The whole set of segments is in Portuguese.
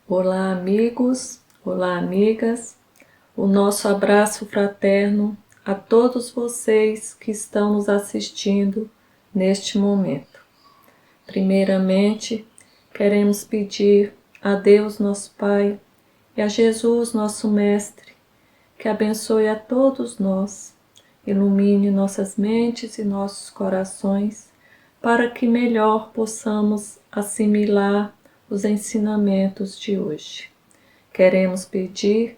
Olá, amigos, olá, amigas. O nosso abraço fraterno a todos vocês que estão nos assistindo neste momento. Primeiramente, queremos pedir a Deus, nosso Pai, e a Jesus, nosso Mestre, que abençoe a todos nós, ilumine nossas mentes e nossos corações, para que melhor possamos assimilar os ensinamentos de hoje. Queremos pedir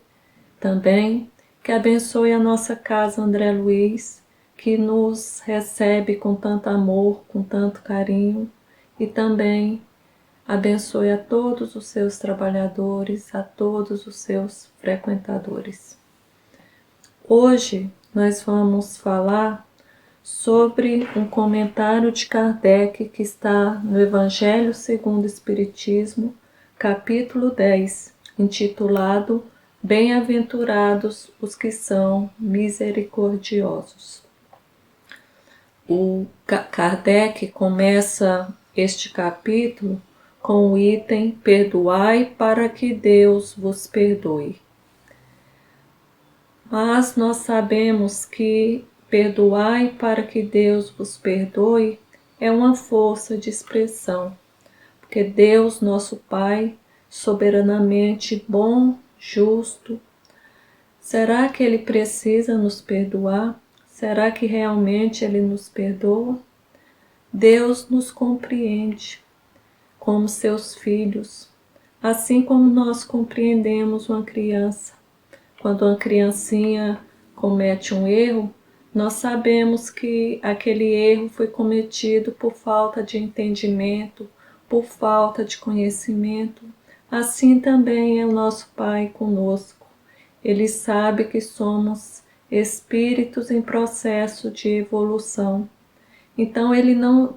também que abençoe a nossa casa André Luiz, que nos recebe com tanto amor, com tanto carinho, e também abençoe a todos os seus trabalhadores, a todos os seus frequentadores. Hoje nós vamos falar sobre um comentário de Kardec que está no Evangelho segundo o Espiritismo, capítulo 10, intitulado Bem-aventurados os que são misericordiosos. O Kardec começa este capítulo com o item Perdoai para que Deus vos perdoe. Mas nós sabemos que perdoai para que Deus vos perdoe é uma força de expressão, porque Deus, nosso Pai, soberanamente bom, justo, será que Ele precisa nos perdoar? Será que realmente Ele nos perdoa? Deus nos compreende como seus filhos, assim como nós compreendemos uma criança. Quando uma criancinha comete um erro, nós sabemos que aquele erro foi cometido por falta de entendimento, por falta de conhecimento. Assim também é o nosso Pai conosco. Ele sabe que somos espíritos em processo de evolução. Então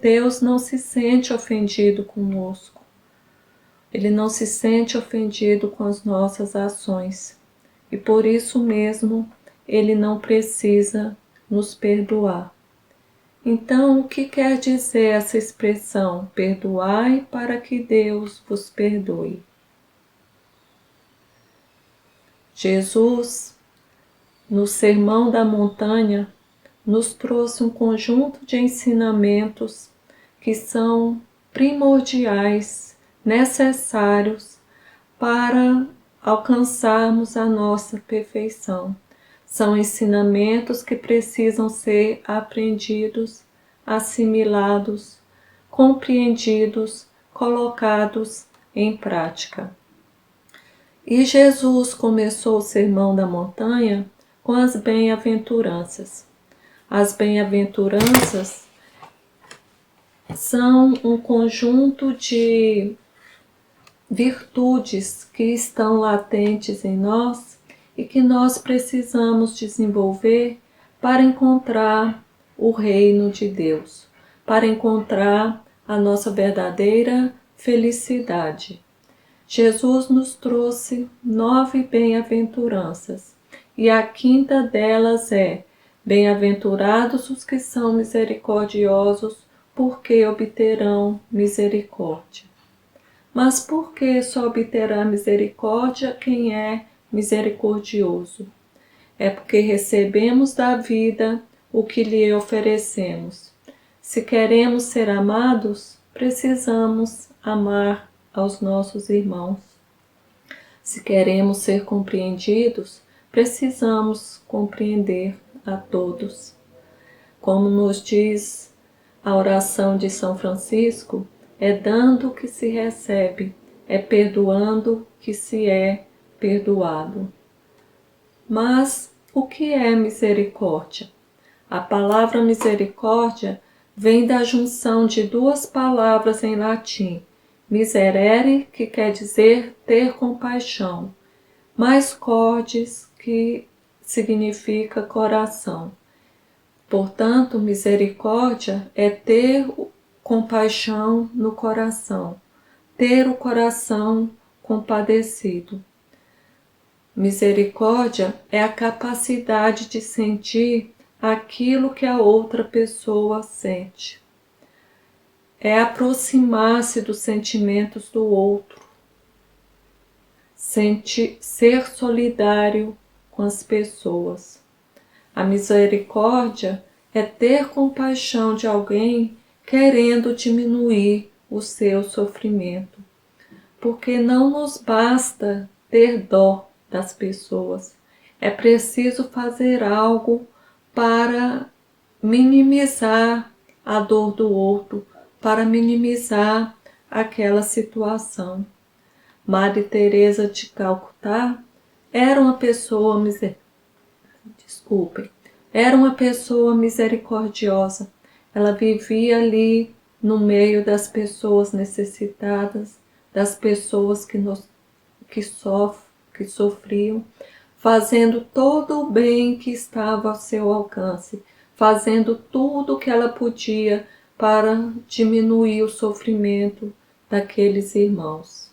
Deus não se sente ofendido conosco. Ele não se sente ofendido com as nossas ações. E por isso mesmo, Ele não precisa nos perdoar. Então, o que quer dizer essa expressão? Perdoai para que Deus vos perdoe. Jesus, no Sermão da Montanha, nos trouxe um conjunto de ensinamentos que são primordiais, necessários para alcançarmos a nossa perfeição. São ensinamentos que precisam ser aprendidos, assimilados, compreendidos, colocados em prática. E Jesus começou o Sermão da Montanha com as bem-aventuranças. As bem-aventuranças são um conjunto de virtudes que estão latentes em nós e que nós precisamos desenvolver para encontrar o reino de Deus, para encontrar a nossa verdadeira felicidade. Jesus nos trouxe 9 bem-aventuranças e a quinta delas é: bem-aventurados os que são misericordiosos, porque obterão misericórdia. Mas por que só obterá misericórdia quem é misericordioso? É porque recebemos da vida o que lhe oferecemos. Se queremos ser amados, precisamos amar aos nossos irmãos. Se queremos ser compreendidos, precisamos compreender a todos. Como nos diz a oração de São Francisco, é dando que se recebe, é perdoando que se é perdoado. Mas o que é misericórdia? A palavra misericórdia vem da junção de duas palavras em latim, miserere, que quer dizer ter compaixão, mais cordes, que significa coração. Portanto, misericórdia é ter compaixão no coração, ter o coração compadecido. Misericórdia é a capacidade de sentir aquilo que a outra pessoa sente. É aproximar-se dos sentimentos do outro. ser solidário com as pessoas. A misericórdia é ter compaixão de alguém querendo diminuir o seu sofrimento, porque não nos basta ter dó das pessoas, é preciso fazer algo para minimizar a dor do outro, para minimizar aquela situação. Madre Teresa de Calcutá era uma pessoa era uma pessoa misericordiosa. Ela vivia ali no meio das pessoas necessitadas, das pessoas que sofriam, fazendo todo o bem que estava ao seu alcance, fazendo tudo o que ela podia para diminuir o sofrimento daqueles irmãos.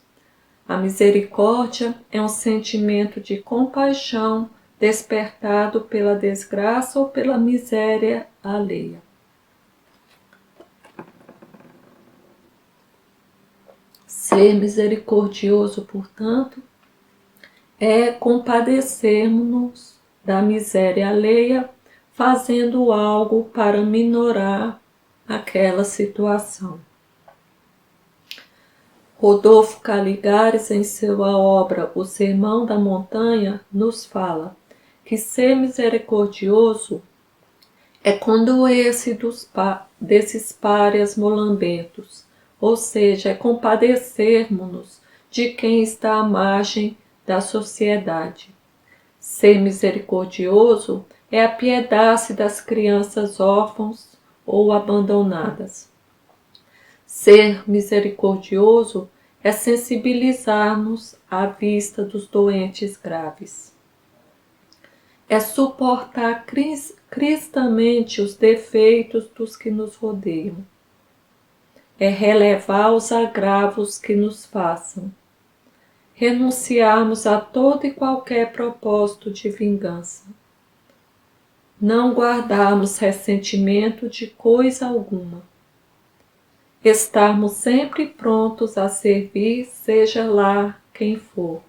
A misericórdia é um sentimento de compaixão despertado pela desgraça ou pela miséria alheia. Ser misericordioso, portanto, é compadecermos-nos da miséria alheia, fazendo algo para minorar aquela situação. Rodolfo Caligares, em sua obra O Sermão da Montanha, nos fala que ser misericordioso é condoer-se desses párias molambentos, ou seja, é compadecermos-nos de quem está à margem da sociedade. Ser misericordioso é apiedar-se das crianças órfãs ou abandonadas. Ser misericordioso é sensibilizar-nos à vista dos doentes graves. É suportar cristamente os defeitos dos que nos rodeiam. É relevar os agravos que nos façam. Renunciarmos a todo e qualquer propósito de vingança. Não guardarmos ressentimento de coisa alguma. Estarmos sempre prontos a servir, seja lá quem for.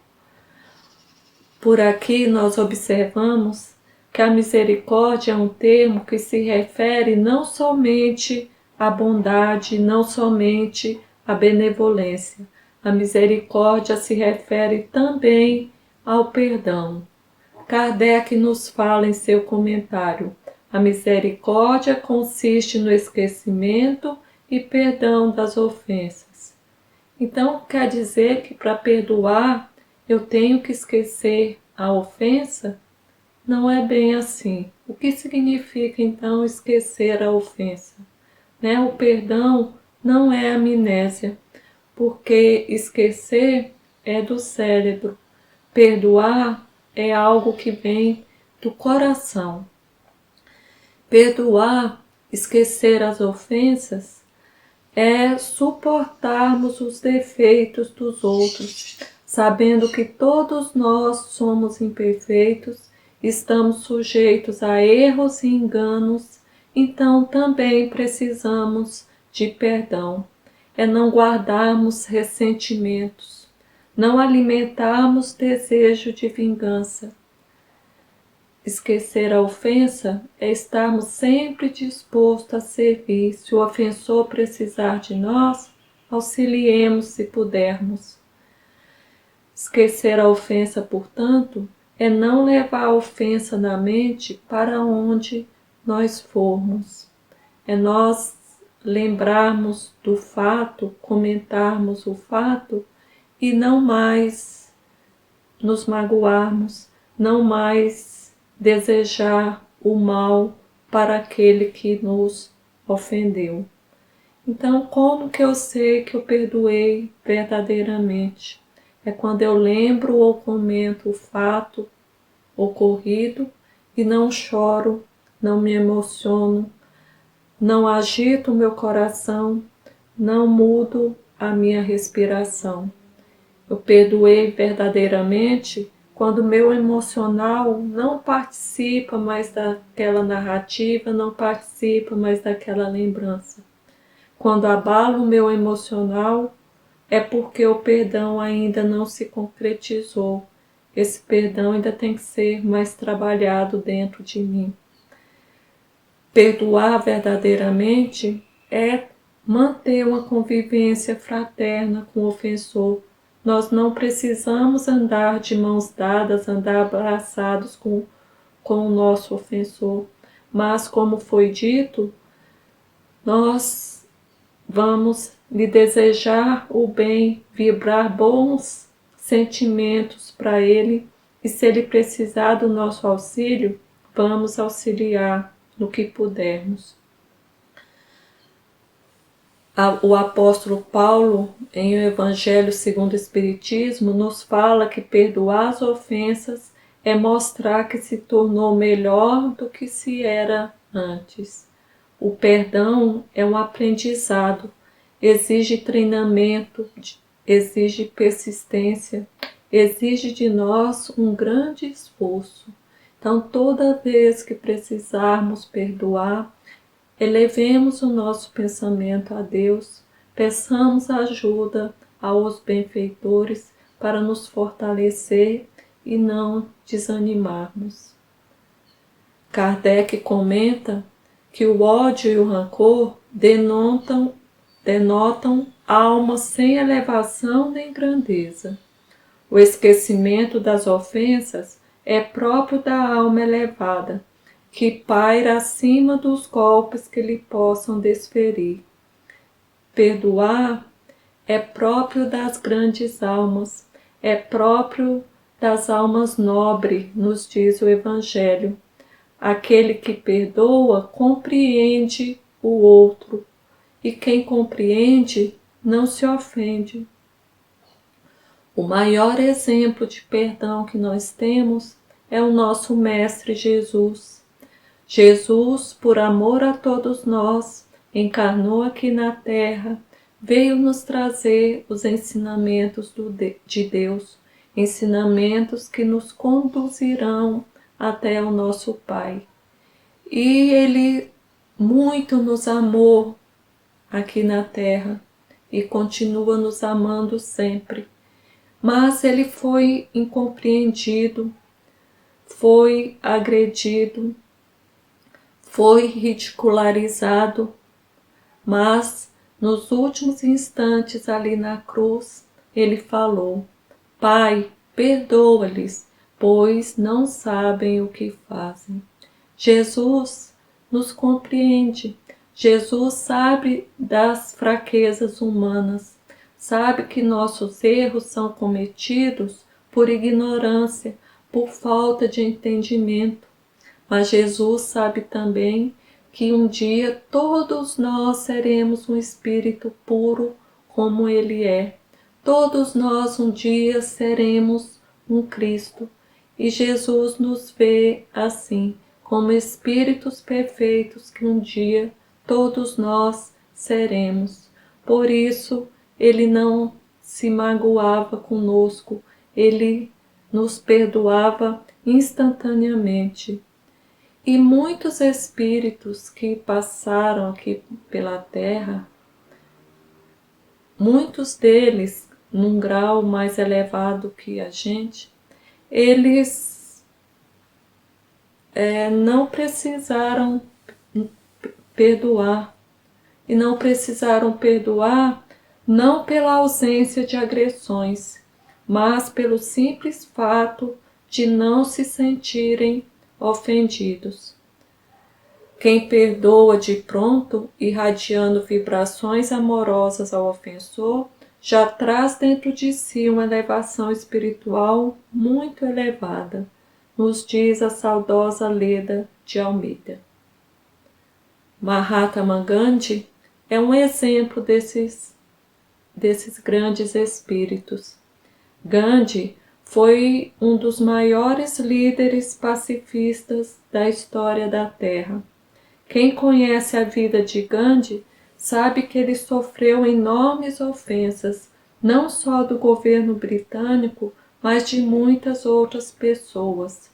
Por aqui nós observamos que a misericórdia é um termo que se refere não somente à bondade, não somente à benevolência. A misericórdia se refere também ao perdão. Kardec nos fala em seu comentário: a misericórdia consiste no esquecimento e perdão das ofensas. Então, quer dizer que para perdoar eu tenho que esquecer a ofensa? Não é bem assim. O que significa então esquecer a ofensa? O perdão não é amnésia, porque esquecer é do cérebro. Perdoar é algo que vem do coração. Perdoar, esquecer as ofensas, é suportarmos os defeitos dos outros, sabendo que todos nós somos imperfeitos, estamos sujeitos a erros e enganos, então também precisamos de perdão. É não guardarmos ressentimentos, não alimentarmos desejo de vingança. Esquecer a ofensa é estarmos sempre dispostos a servir. Se o ofensor precisar de nós, auxiliemos se pudermos. Esquecer a ofensa, portanto, é não levar a ofensa na mente para onde nós formos. É nós lembrarmos do fato, comentarmos o fato e não mais nos magoarmos, não mais desejar o mal para aquele que nos ofendeu. Então, como que eu sei que eu perdoei verdadeiramente? É quando eu lembro ou comento o fato ocorrido e não choro, não me emociono, não agito o meu coração, não mudo a minha respiração. Eu perdoei verdadeiramente quando o meu emocional não participa mais daquela narrativa, não participa mais daquela lembrança. Quando abalo o meu emocional, é porque o perdão ainda não se concretizou. Esse perdão ainda tem que ser mais trabalhado dentro de mim. Perdoar verdadeiramente é manter uma convivência fraterna com o ofensor. Nós não precisamos andar de mãos dadas, andar abraçados com o nosso ofensor. Mas, como foi dito, nós vamos lhe desejar o bem, vibrar bons sentimentos para ele, e se ele precisar do nosso auxílio, vamos auxiliar no que pudermos. O apóstolo Paulo, em O Evangelho segundo o Espiritismo, nos fala que perdoar as ofensas é mostrar que se tornou melhor do que se era antes. O perdão é um aprendizado, exige treinamento, exige persistência, exige de nós um grande esforço. Então, toda vez que precisarmos perdoar, elevemos o nosso pensamento a Deus, peçamos ajuda aos benfeitores para nos fortalecer e não desanimarmos. Kardec comenta que o ódio e o rancor denotam alma sem elevação nem grandeza. O esquecimento das ofensas é próprio da alma elevada, que paira acima dos golpes que lhe possam desferir. Perdoar é próprio das grandes almas, é próprio das almas nobres, nos diz o Evangelho. Aquele que perdoa compreende o outro, e quem compreende não se ofende. O maior exemplo de perdão que nós temos é o nosso Mestre Jesus. Jesus, por amor a todos nós, encarnou aqui na Terra, veio nos trazer os ensinamentos de Deus, ensinamentos que nos conduzirão até o nosso Pai. E Ele muito nos amou aqui na Terra e continua nos amando sempre. Mas Ele foi incompreendido, foi agredido, foi ridicularizado, mas nos últimos instantes ali na cruz, Ele falou: Pai, perdoa-lhes, pois não sabem o que fazem. Jesus nos compreende. Jesus sabe das fraquezas humanas, sabe que nossos erros são cometidos por ignorância, por falta de entendimento. Mas Jesus sabe também que um dia todos nós seremos um espírito puro como Ele é. Todos nós um dia seremos um Cristo. E Jesus nos vê assim, como espíritos perfeitos que um dia todos nós seremos. Por isso, Ele não se magoava conosco, Ele nos perdoava instantaneamente. E muitos espíritos que passaram aqui pela Terra, muitos deles num grau mais elevado que a gente, eles não precisaram perdoar. E não precisaram perdoar não pela ausência de agressões, mas pelo simples fato de não se sentirem ofendidos. Quem perdoa de pronto, irradiando vibrações amorosas ao ofensor, já traz dentro de si uma elevação espiritual muito elevada, nos diz a saudosa Leda de Almeida. Mahatma Gandhi é um exemplo desses grandes espíritos. Gandhi foi um dos maiores líderes pacifistas da história da Terra. Quem conhece a vida de Gandhi sabe que ele sofreu enormes ofensas, não só do governo britânico, mas de muitas outras pessoas.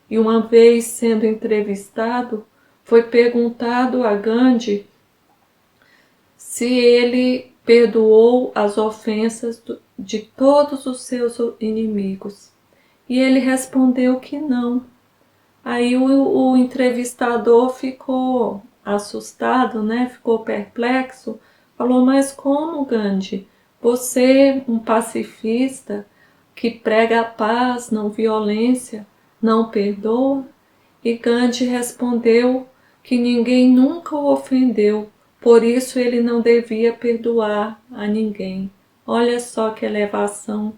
E uma vez sendo entrevistado, foi perguntado a Gandhi se ele perdoou as ofensas de todos os seus inimigos. E ele respondeu que não. Aí o entrevistador ficou assustado, né? Ficou perplexo. Falou, mas como, Gandhi? Você, um pacifista que prega a paz, não violência, não perdoa? E Gandhi respondeu que ninguém nunca o ofendeu, por isso ele não devia perdoar a ninguém. Olha só que elevação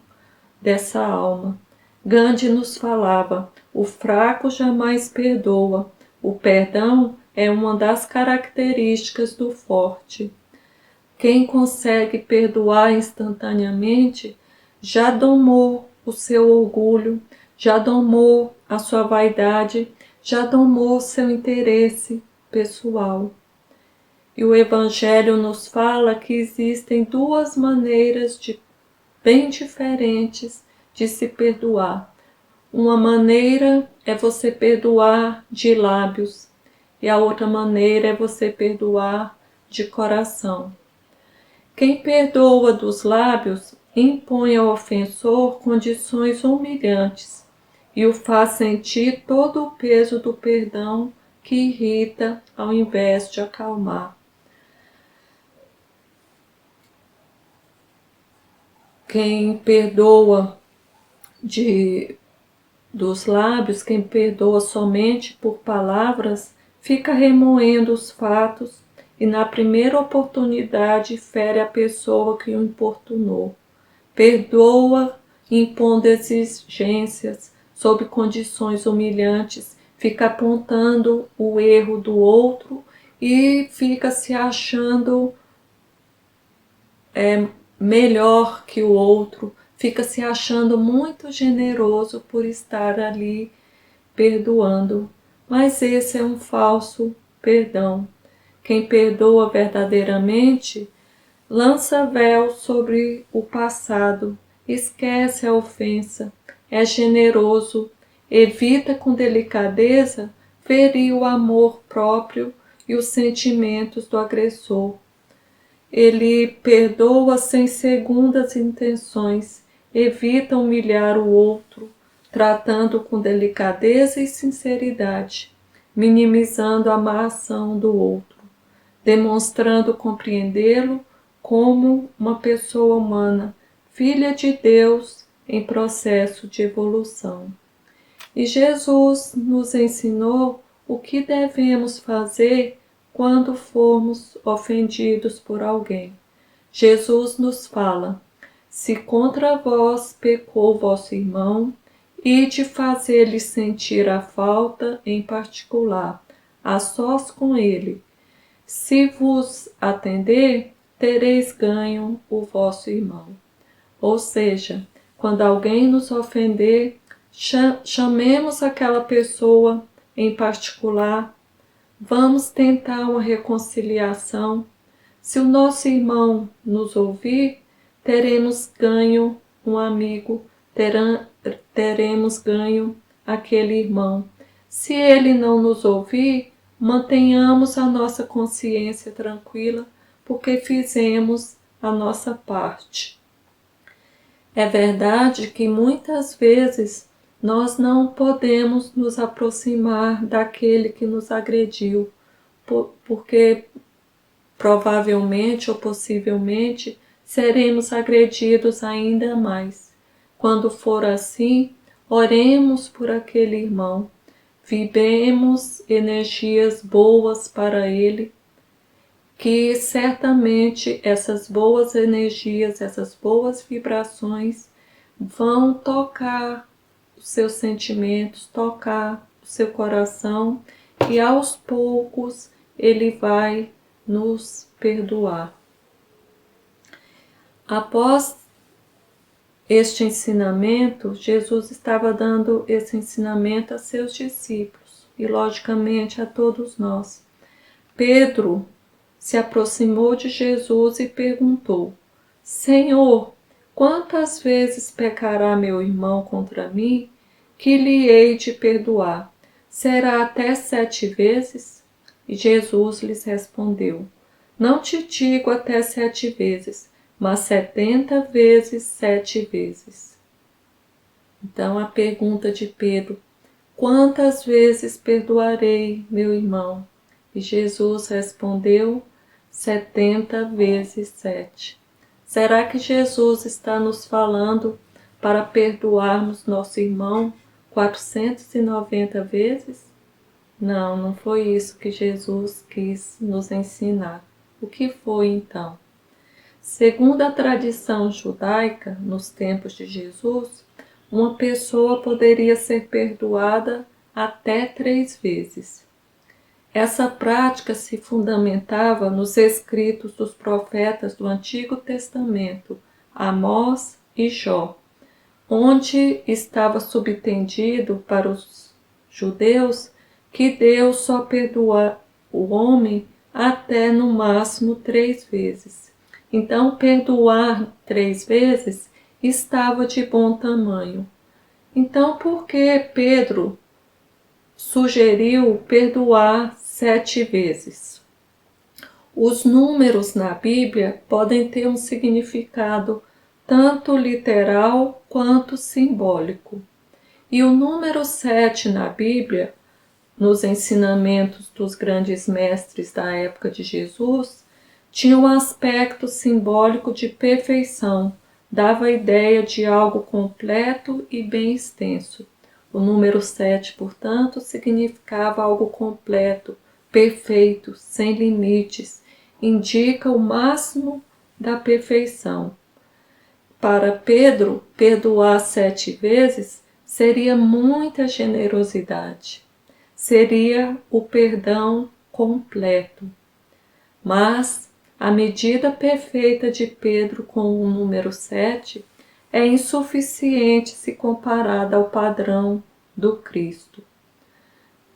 dessa alma. Gandhi nos falava: o fraco jamais perdoa. O perdão é uma das características do forte. Quem consegue perdoar instantaneamente já domou o seu orgulho, já domou a sua vaidade, já domou seu interesse pessoal. E o Evangelho nos fala que existem duas maneiras bem diferentes de se perdoar. Uma maneira é você perdoar de lábios e a outra maneira é você perdoar de coração. Quem perdoa dos lábios impõe ao ofensor condições humilhantes e o faz sentir todo o peso do perdão que irrita ao invés de acalmar. Quem perdoa dos lábios, quem perdoa somente por palavras, fica remoendo os fatos e na primeira oportunidade fere a pessoa que o importunou. Perdoa impondo exigências sob condições humilhantes, fica apontando o erro do outro e fica se achando melhor que o outro, fica se achando muito generoso por estar ali perdoando. Mas esse é um falso perdão. Quem perdoa verdadeiramente lança véu sobre o passado, esquece a ofensa, é generoso, evita com delicadeza ferir o amor próprio e os sentimentos do agressor. Ele perdoa sem segundas intenções, evita humilhar o outro, tratando com delicadeza e sinceridade, minimizando a má ação do outro, demonstrando compreendê-lo como uma pessoa humana, filha de Deus em processo de evolução. E Jesus nos ensinou o que devemos fazer quando formos ofendidos por alguém. Jesus nos fala: se contra vós pecou vosso irmão, ide fazer-lhe sentir a falta em particular, a sós com ele. Se vos atender, tereis ganho o vosso irmão. Ou seja, quando alguém nos ofender, chamemos aquela pessoa em particular, vamos tentar uma reconciliação. Se o nosso irmão nos ouvir, teremos ganho um amigo, teremos ganho aquele irmão. Se ele não nos ouvir, mantenhamos a nossa consciência tranquila, porque fizemos a nossa parte. É verdade que muitas vezes nós não podemos nos aproximar daquele que nos agrediu, porque provavelmente ou possivelmente seremos agredidos ainda mais. Quando for assim, oremos por aquele irmão, vibremos energias boas para ele, que certamente essas boas energias, essas boas vibrações vão tocar os seus sentimentos, tocar o seu coração e aos poucos ele vai nos perdoar. Após este ensinamento, Jesus estava dando esse ensinamento a seus discípulos e, logicamente, a todos nós. Pedro se aproximou de Jesus e perguntou: Senhor, quantas vezes pecará meu irmão contra mim, que lhe hei de perdoar? Será até 7 vezes? E Jesus lhes respondeu: Não te digo até 7 vezes, mas 70 vezes 7 vezes. Então a pergunta de Pedro: quantas vezes perdoarei meu irmão? E Jesus respondeu: 70 vezes 7. Será que Jesus está nos falando para perdoarmos nosso irmão 490 vezes? Não, não foi isso que Jesus quis nos ensinar. O que foi então? Segundo a tradição judaica, nos tempos de Jesus, uma pessoa poderia ser perdoada até 3 vezes. Essa prática se fundamentava nos escritos dos profetas do Antigo Testamento, Amós e Jó, onde estava subtendido para os judeus que Deus só perdoa o homem até no máximo 3 vezes. Então, perdoar 3 vezes estava de bom tamanho. Então, por que Pedro sugeriu perdoar 7 vezes? Os números na Bíblia podem ter um significado tanto literal quanto simbólico. E o número 7 na Bíblia, nos ensinamentos dos grandes mestres da época de Jesus, tinha um aspecto simbólico de perfeição, dava a ideia de algo completo e bem extenso. O número 7, portanto, significava algo completo, perfeito, sem limites, indica o máximo da perfeição. Para Pedro, perdoar 7 vezes seria muita generosidade, seria o perdão completo. Mas a medida perfeita de Pedro com o número 7 é insuficiente se comparada ao padrão do Cristo.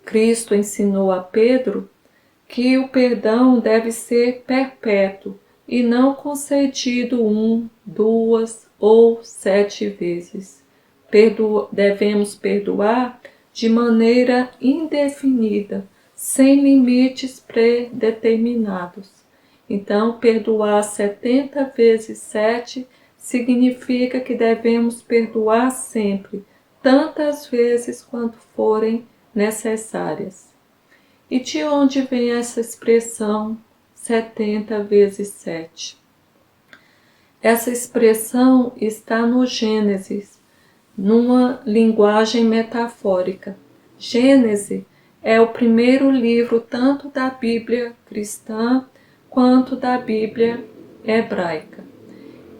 Cristo ensinou a Pedro que o perdão deve ser perpétuo e não concedido 1, 2 ou 7 vezes. Devemos perdoar de maneira indefinida, sem limites predeterminados. Então, perdoar 70 vezes 7 significa que devemos perdoar sempre, tantas vezes quanto forem necessárias. E de onde vem essa expressão 70 vezes 7? Essa expressão está no Gênesis, numa linguagem metafórica. Gênesis é o primeiro livro tanto da Bíblia cristã quanto da Bíblia hebraica.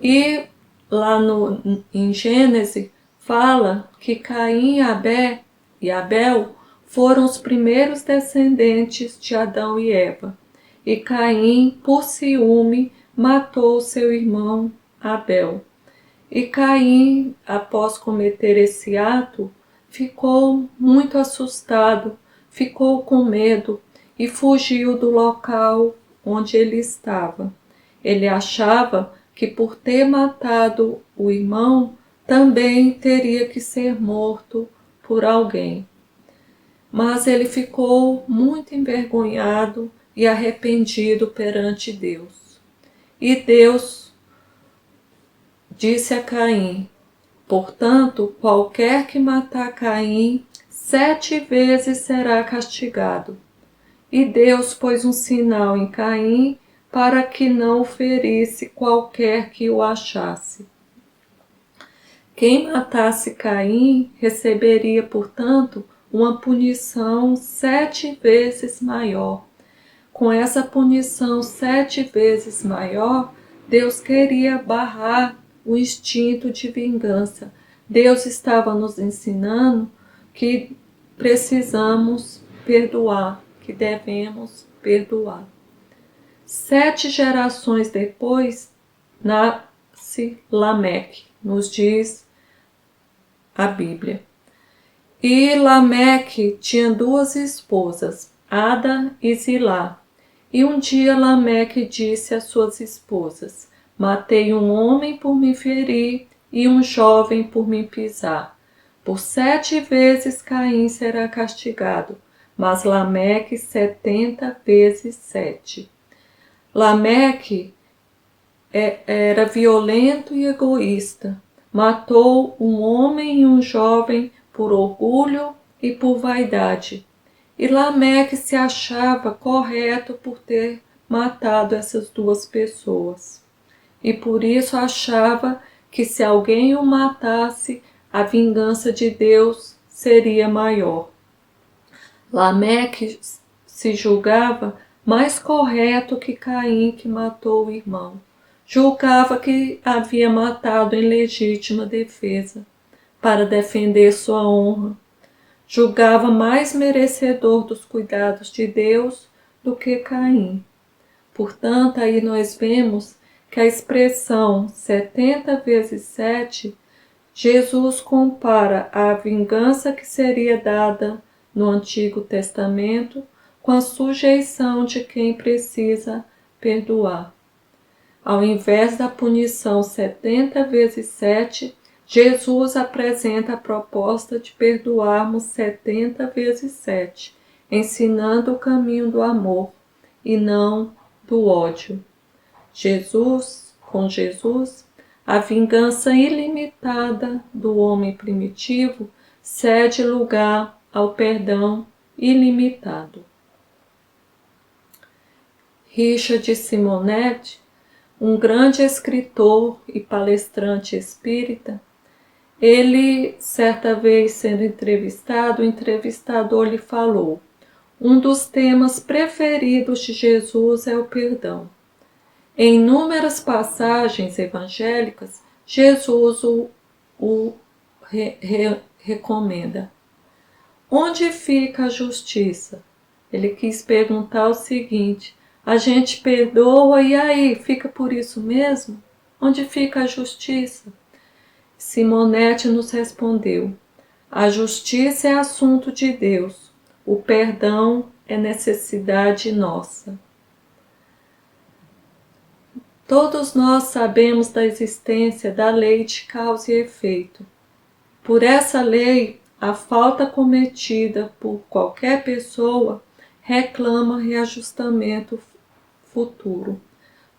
E lá em Gênesis fala que Caim e Abel foram os primeiros descendentes de Adão e Eva. E Caim, por ciúme, matou seu irmão Abel. E Caim, após cometer esse ato, ficou muito assustado, ficou com medo e fugiu do local onde ele estava. Ele achava que por ter matado o irmão, também teria que ser morto por alguém. Mas ele ficou muito envergonhado e arrependido perante Deus. E Deus disse a Caim: portanto, qualquer que matar Caim, 7 vezes será castigado. E Deus pôs um sinal em Caim para que não o ferisse qualquer que o achasse. Quem matasse Caim receberia, portanto, uma punição 7 vezes maior. Com essa punição 7 vezes maior, Deus queria barrar o instinto de vingança. Deus estava nos ensinando que precisamos perdoar, que devemos perdoar. 7 gerações depois, nasce Lameque, nos diz a Bíblia. E Lameque tinha 2 esposas, Ada e Zilá. E um dia Lameque disse às suas esposas: matei um homem por me ferir e um jovem por me pisar. Por 7 vezes Caim será castigado, mas Lameque 70 vezes 7. Lameque era violento e egoísta. Matou um homem e um jovem por orgulho e por vaidade. E Lameque se achava correto por ter matado essas duas pessoas. E por isso achava que se alguém o matasse, a vingança de Deus seria maior. Lameque se julgava mais correto que Caim, que matou o irmão. Julgava que havia matado em legítima defesa, para defender sua honra. Julgava mais merecedor dos cuidados de Deus do que Caim. Portanto, aí nós vemos que a expressão 70 vezes 7, Jesus compara a vingança que seria dada no Antigo Testamento com a sujeição de quem precisa perdoar. Ao invés da punição 70 vezes 7, Jesus apresenta a proposta de perdoarmos 70 vezes 7, ensinando o caminho do amor e não do ódio. Com Jesus, a vingança ilimitada do homem primitivo cede lugar ao perdão ilimitado. Richard Simonetti, um grande escritor e palestrante espírita, ele, certa vez sendo entrevistado, o entrevistador lhe falou: um dos temas preferidos de Jesus é o perdão. Em inúmeras passagens evangélicas, Jesus o recomenda. Onde fica a justiça? Ele quis perguntar o seguinte: a gente perdoa e aí, fica por isso mesmo? Onde fica a justiça? Simonetti nos respondeu: a justiça é assunto de Deus, o perdão é necessidade nossa. Todos nós sabemos da existência da lei de causa e efeito. Por essa lei, a falta cometida por qualquer pessoa reclama reajustamento futuro.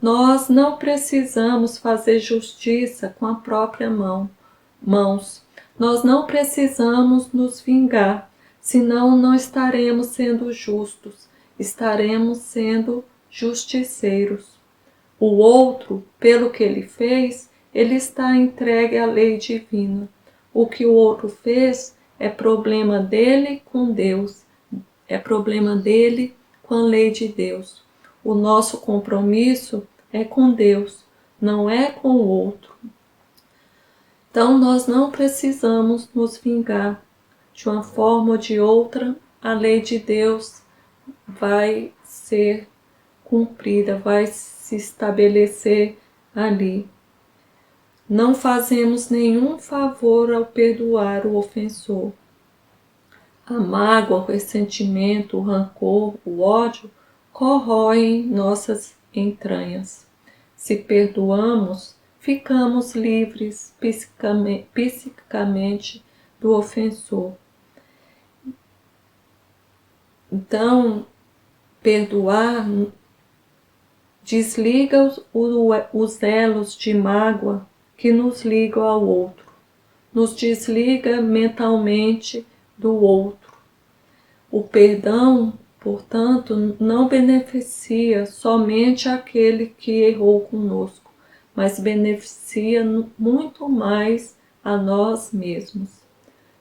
Nós não precisamos fazer justiça com a própria mãos. Nós não precisamos nos vingar, senão não estaremos sendo justos, estaremos sendo justiceiros. O outro, pelo que ele fez, ele está entregue à lei divina. O que o outro fez é problema dele com Deus, é problema dele com a lei de Deus. O nosso compromisso é com Deus, não é com o outro. Então nós não precisamos nos vingar. De uma forma ou de outra, a lei de Deus vai ser cumprida, vai se estabelecer ali. Não fazemos nenhum favor ao perdoar o ofensor. A mágoa, o ressentimento, o rancor, o ódio corroem nossas entranhas. Se perdoamos, ficamos livres psiquicamente do ofensor. Então, perdoar desliga os elos de mágoa que nos ligam ao outro, nos desliga mentalmente do outro. O perdão, portanto, não beneficia somente aquele que errou conosco, mas beneficia muito mais a nós mesmos.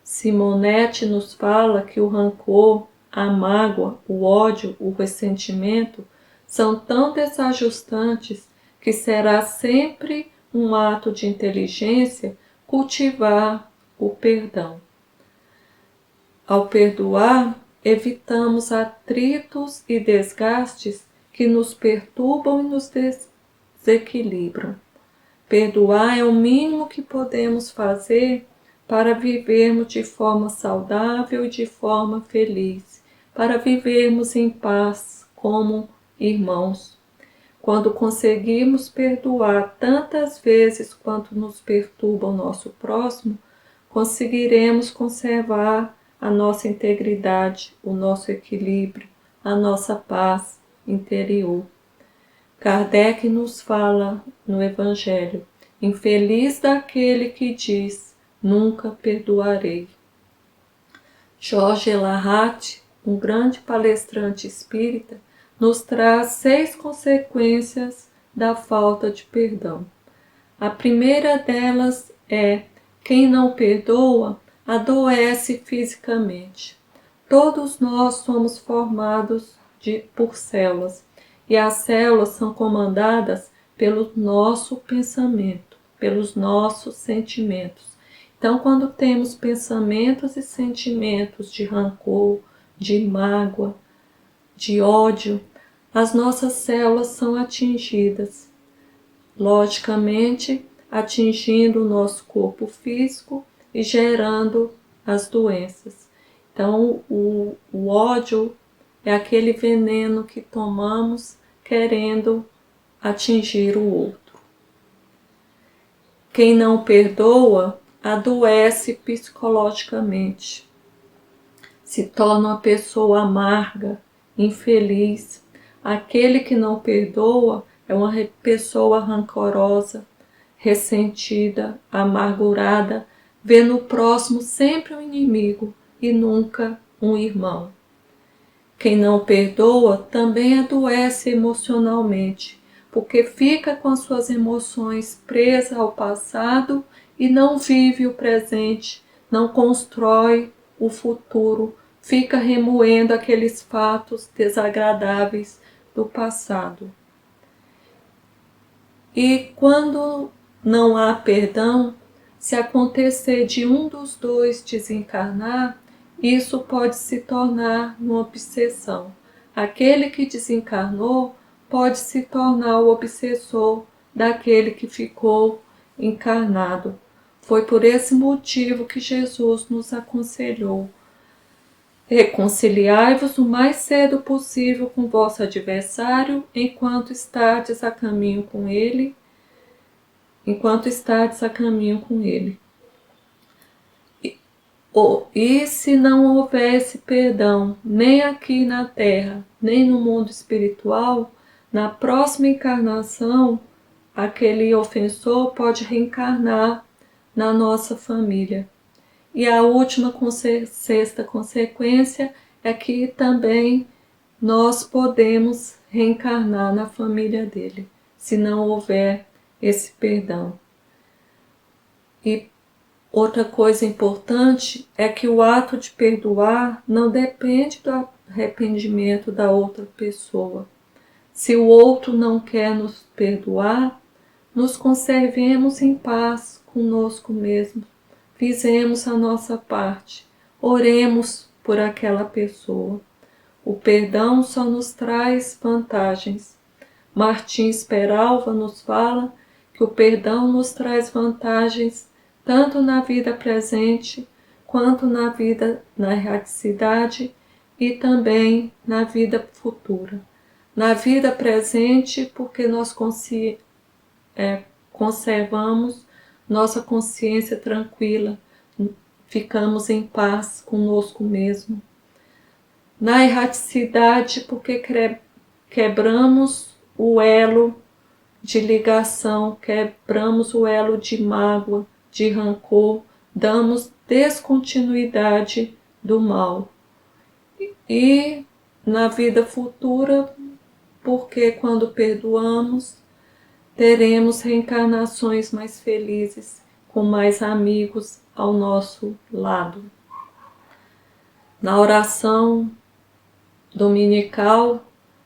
Simonetti nos fala que o rancor, a mágoa, o ódio, o ressentimento são tão desajustantes que será sempre um ato de inteligência cultivar o perdão. Ao perdoar, evitamos atritos e desgastes que nos perturbam e nos desequilibram. Perdoar é o mínimo que podemos fazer para vivermos de forma saudável e de forma feliz, para vivermos em paz como irmãos. Quando conseguimos perdoar tantas vezes quanto nos perturba o nosso próximo, conseguiremos conservar a nossa integridade, o nosso equilíbrio, a nossa paz interior. Kardec nos fala no Evangelho: infeliz daquele que diz, nunca perdoarei. Jorge Elahart, um grande palestrante espírita, nos traz 6 consequências da falta de perdão. A primeira delas é: quem não perdoa adoece fisicamente. Todos nós somos formados por células, e as células são comandadas pelo nosso pensamento, pelos nossos sentimentos. Então, quando temos pensamentos e sentimentos de rancor, de mágoa, de ódio, as nossas células são atingidas. Logicamente, atingindo o nosso corpo físico e gerando as doenças. Então, o ódio é aquele veneno que tomamos querendo atingir o outro. Quem não perdoa adoece psicologicamente, se torna uma pessoa amarga, infeliz. Aquele que não perdoa é uma pessoa rancorosa, ressentida, amargurada, vê no próximo sempre um inimigo e nunca um irmão. Quem não perdoa também adoece emocionalmente, porque fica com as suas emoções presas ao passado e não vive o presente, não constrói o futuro, fica remoendo aqueles fatos desagradáveis do passado. E quando não há perdão, se acontecer de um dos dois desencarnar, isso pode se tornar uma obsessão. Aquele que desencarnou pode se tornar o obsessor daquele que ficou encarnado. Foi por esse motivo que Jesus nos aconselhou: reconciliai-vos o mais cedo possível com vosso adversário, enquanto estardes a caminho com ele. E se não houvesse perdão, nem aqui na Terra, nem no mundo espiritual, na próxima encarnação, aquele ofensor pode reencarnar na nossa família. E a última, sexta consequência é que também nós podemos reencarnar na família dele, se não houver esse perdão. E outra coisa importante é que o ato de perdoar não depende do arrependimento da outra pessoa. Se o outro não quer nos perdoar, nos conservemos em paz conosco mesmos. Fizemos a nossa parte. Oremos por aquela pessoa. O perdão só nos traz vantagens. Martins Peralva nos fala que o perdão nos traz vantagens tanto na vida presente, quanto na erraticidade e também na vida futura. Na vida presente, porque nós conservamos nossa consciência tranquila, ficamos em paz conosco mesmo. Na erraticidade, porque quebramos o elo de ligação, quebramos o elo de mágoa, de rancor, damos descontinuidade do mal. E na vida futura, porque quando perdoamos, teremos reencarnações mais felizes, com mais amigos ao nosso lado. Na oração dominical,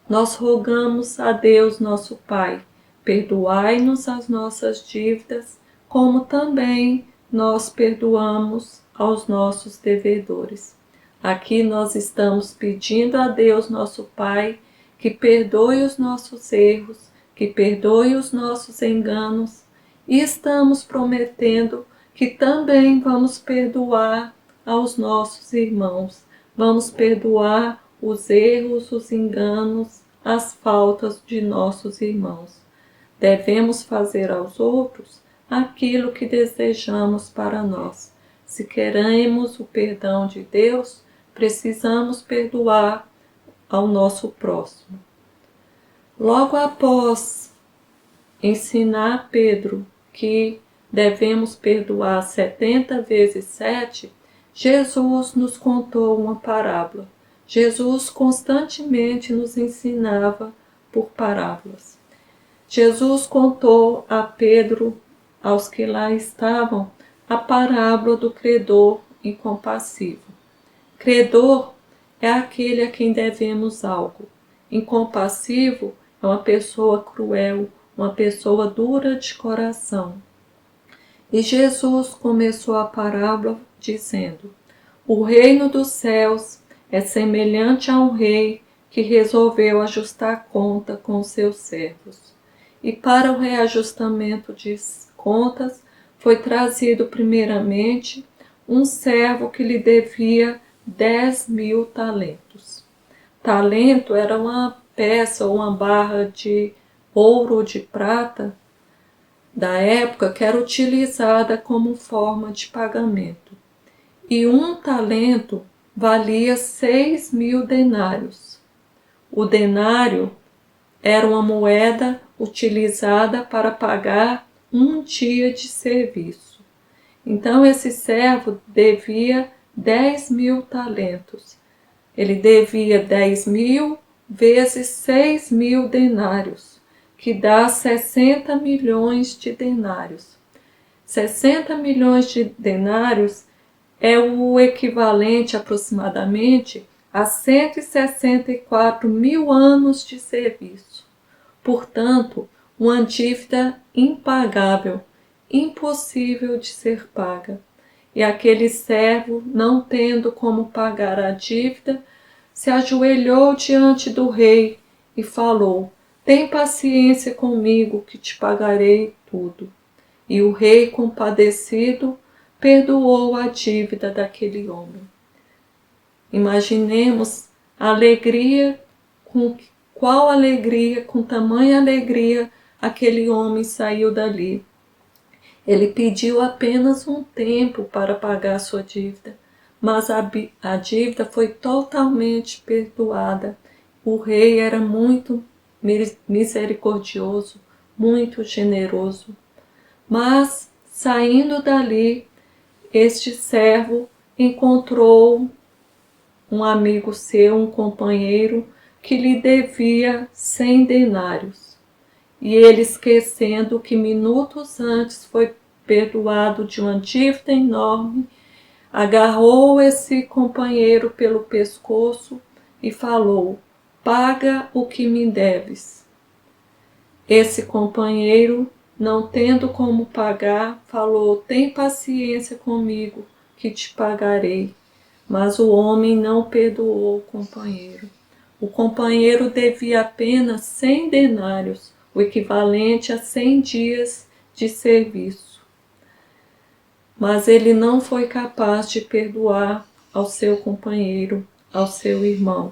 nós rogamos a Deus, nosso Pai: perdoai-nos as nossas dívidas, como também nós perdoamos aos nossos devedores. Aqui nós estamos pedindo a Deus, nosso Pai, que perdoe os nossos erros, que perdoe os nossos enganos, e estamos prometendo que também vamos perdoar aos nossos irmãos, vamos perdoar os erros, os enganos, as faltas de nossos irmãos. Devemos fazer aos outros aquilo que desejamos para nós. Se queremos o perdão de Deus, precisamos perdoar ao nosso próximo. Logo após ensinar Pedro que devemos perdoar 70 vezes 7, Jesus nos contou uma parábola. Jesus constantemente nos ensinava por parábolas. Jesus contou a Pedro, aos que lá estavam, a parábola do credor incompassivo. Credor é aquele a quem devemos algo. Incompassivo é uma pessoa cruel, uma pessoa dura de coração. E Jesus começou a parábola dizendo: o reino dos céus é semelhante a um rei que resolveu ajustar conta com seus servos. E para o reajustamento de contas foi trazido primeiramente um servo que lhe devia 10.000 talentos. Talento era uma peça ou uma barra de ouro ou de prata da época que era utilizada como forma de pagamento. E um talento valia 6.000 denários. O denário era uma moeda utilizada para pagar um dia de serviço. Então esse servo devia 10.000 talentos. Ele devia 10.000 vezes 6.000 denários, que dá 60 milhões de denários. 60 milhões de denários é o equivalente aproximadamente a 164 mil anos de serviço. Portanto, uma dívida impagável, impossível de ser paga. E aquele servo, não tendo como pagar a dívida, se ajoelhou diante do rei e falou: tem paciência comigo, que te pagarei tudo. E o rei, compadecido, perdoou a dívida daquele homem. Imaginemos a alegria, com tamanha alegria, aquele homem saiu dali. Ele pediu apenas um tempo para pagar sua dívida, mas a dívida foi totalmente perdoada. O rei era muito misericordioso, muito generoso. Mas, saindo dali, este servo encontrou um amigo seu, um companheiro, que lhe devia 100 denários. E ele, esquecendo que minutos antes foi perdoado de uma dívida enorme, agarrou esse companheiro pelo pescoço e falou: paga o que me deves. Esse companheiro, não tendo como pagar, falou: tem paciência comigo, que te pagarei. Mas o homem não perdoou o companheiro. O companheiro devia apenas 100 denários, o equivalente a 100 dias de serviço. Mas ele não foi capaz de perdoar ao seu companheiro, ao seu irmão.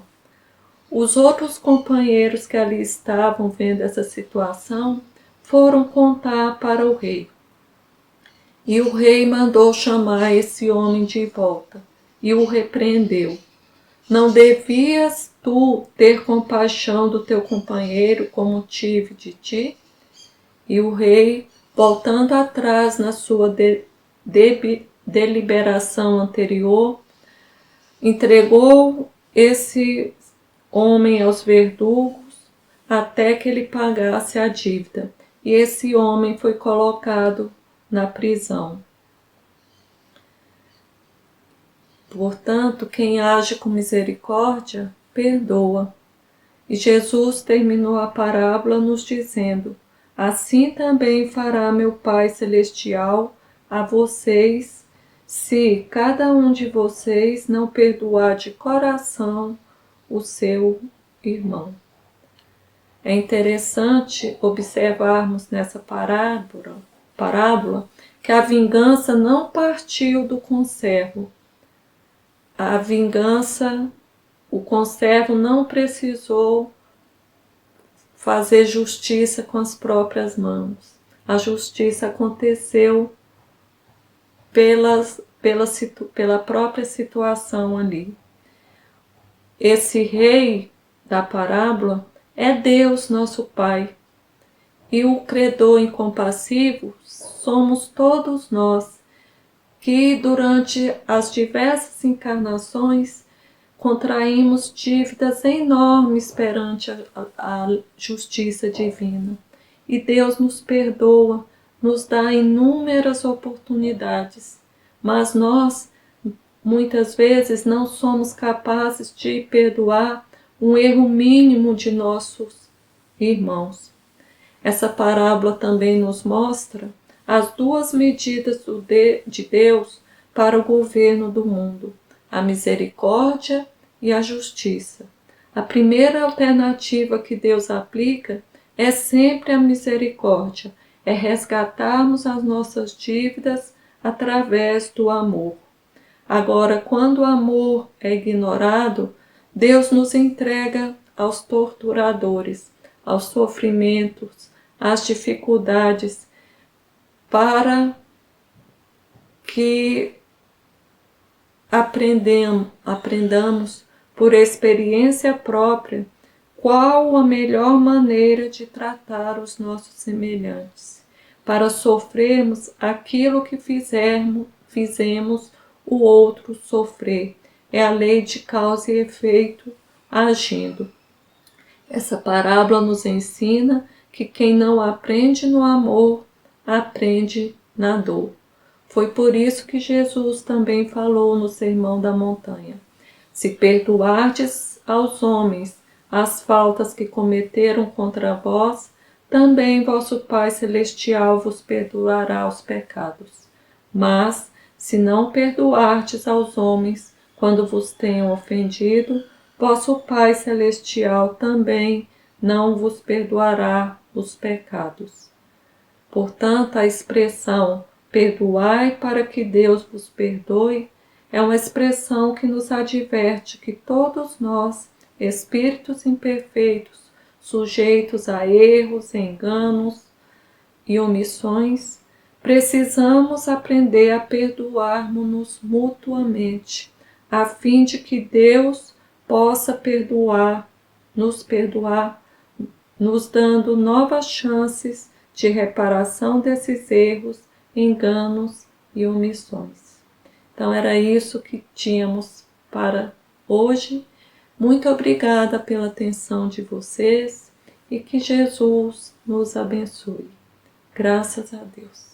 Os outros companheiros que ali estavam vendo essa situação foram contar para o rei. E o rei mandou chamar esse homem de volta e o repreendeu. Não devias tu ter compaixão do teu companheiro como tive de ti? E o rei, voltando atrás na sua deliberação anterior, entregou esse homem aos verdugos até que ele pagasse a dívida. E esse homem foi colocado na prisão. Portanto, quem age com misericórdia, perdoa. E Jesus terminou a parábola nos dizendo: assim também fará meu Pai Celestial a vocês, se cada um de vocês não perdoar de coração o seu irmão. É interessante observarmos nessa parábola que a vingança não partiu do conservo. A vingança, o conservo não precisou fazer justiça com as próprias mãos. A justiça aconteceu pela própria situação ali. Esse rei da parábola, é Deus, nosso Pai. E o credor incompassivo somos todos nós, que durante as diversas encarnações contraímos dívidas enormes perante a justiça divina. E Deus nos perdoa, nos dá inúmeras oportunidades, mas nós muitas vezes não somos capazes de perdoar um erro mínimo de nossos irmãos. Essa parábola também nos mostra as duas medidas de Deus para o governo do mundo, a misericórdia e a justiça. A primeira alternativa que Deus aplica é sempre a misericórdia, é resgatarmos as nossas dívidas através do amor. Agora, quando o amor é ignorado, Deus nos entrega aos torturadores, aos sofrimentos, às dificuldades, para que aprendamos por experiência própria qual a melhor maneira de tratar os nossos semelhantes, para sofrermos aquilo que fizemos o outro sofrer. É a lei de causa e efeito agindo. Essa parábola nos ensina que quem não aprende no amor, aprende na dor. Foi por isso que Jesus também falou no Sermão da Montanha: se perdoardes aos homens as faltas que cometeram contra vós, também vosso Pai Celestial vos perdoará os pecados. Mas, se não perdoardes aos homens quando vos tenham ofendido, vosso Pai Celestial também não vos perdoará os pecados. Portanto, a expressão perdoai para que Deus vos perdoe é uma expressão que nos adverte que todos nós, espíritos imperfeitos, sujeitos a erros, enganos e omissões, precisamos aprender a perdoarmos-nos mutuamente, a fim de que Deus possa nos perdoar, nos dando novas chances de reparação desses erros, enganos e omissões. Então era isso que tínhamos para hoje. Muito obrigada pela atenção de vocês e que Jesus nos abençoe. Graças a Deus.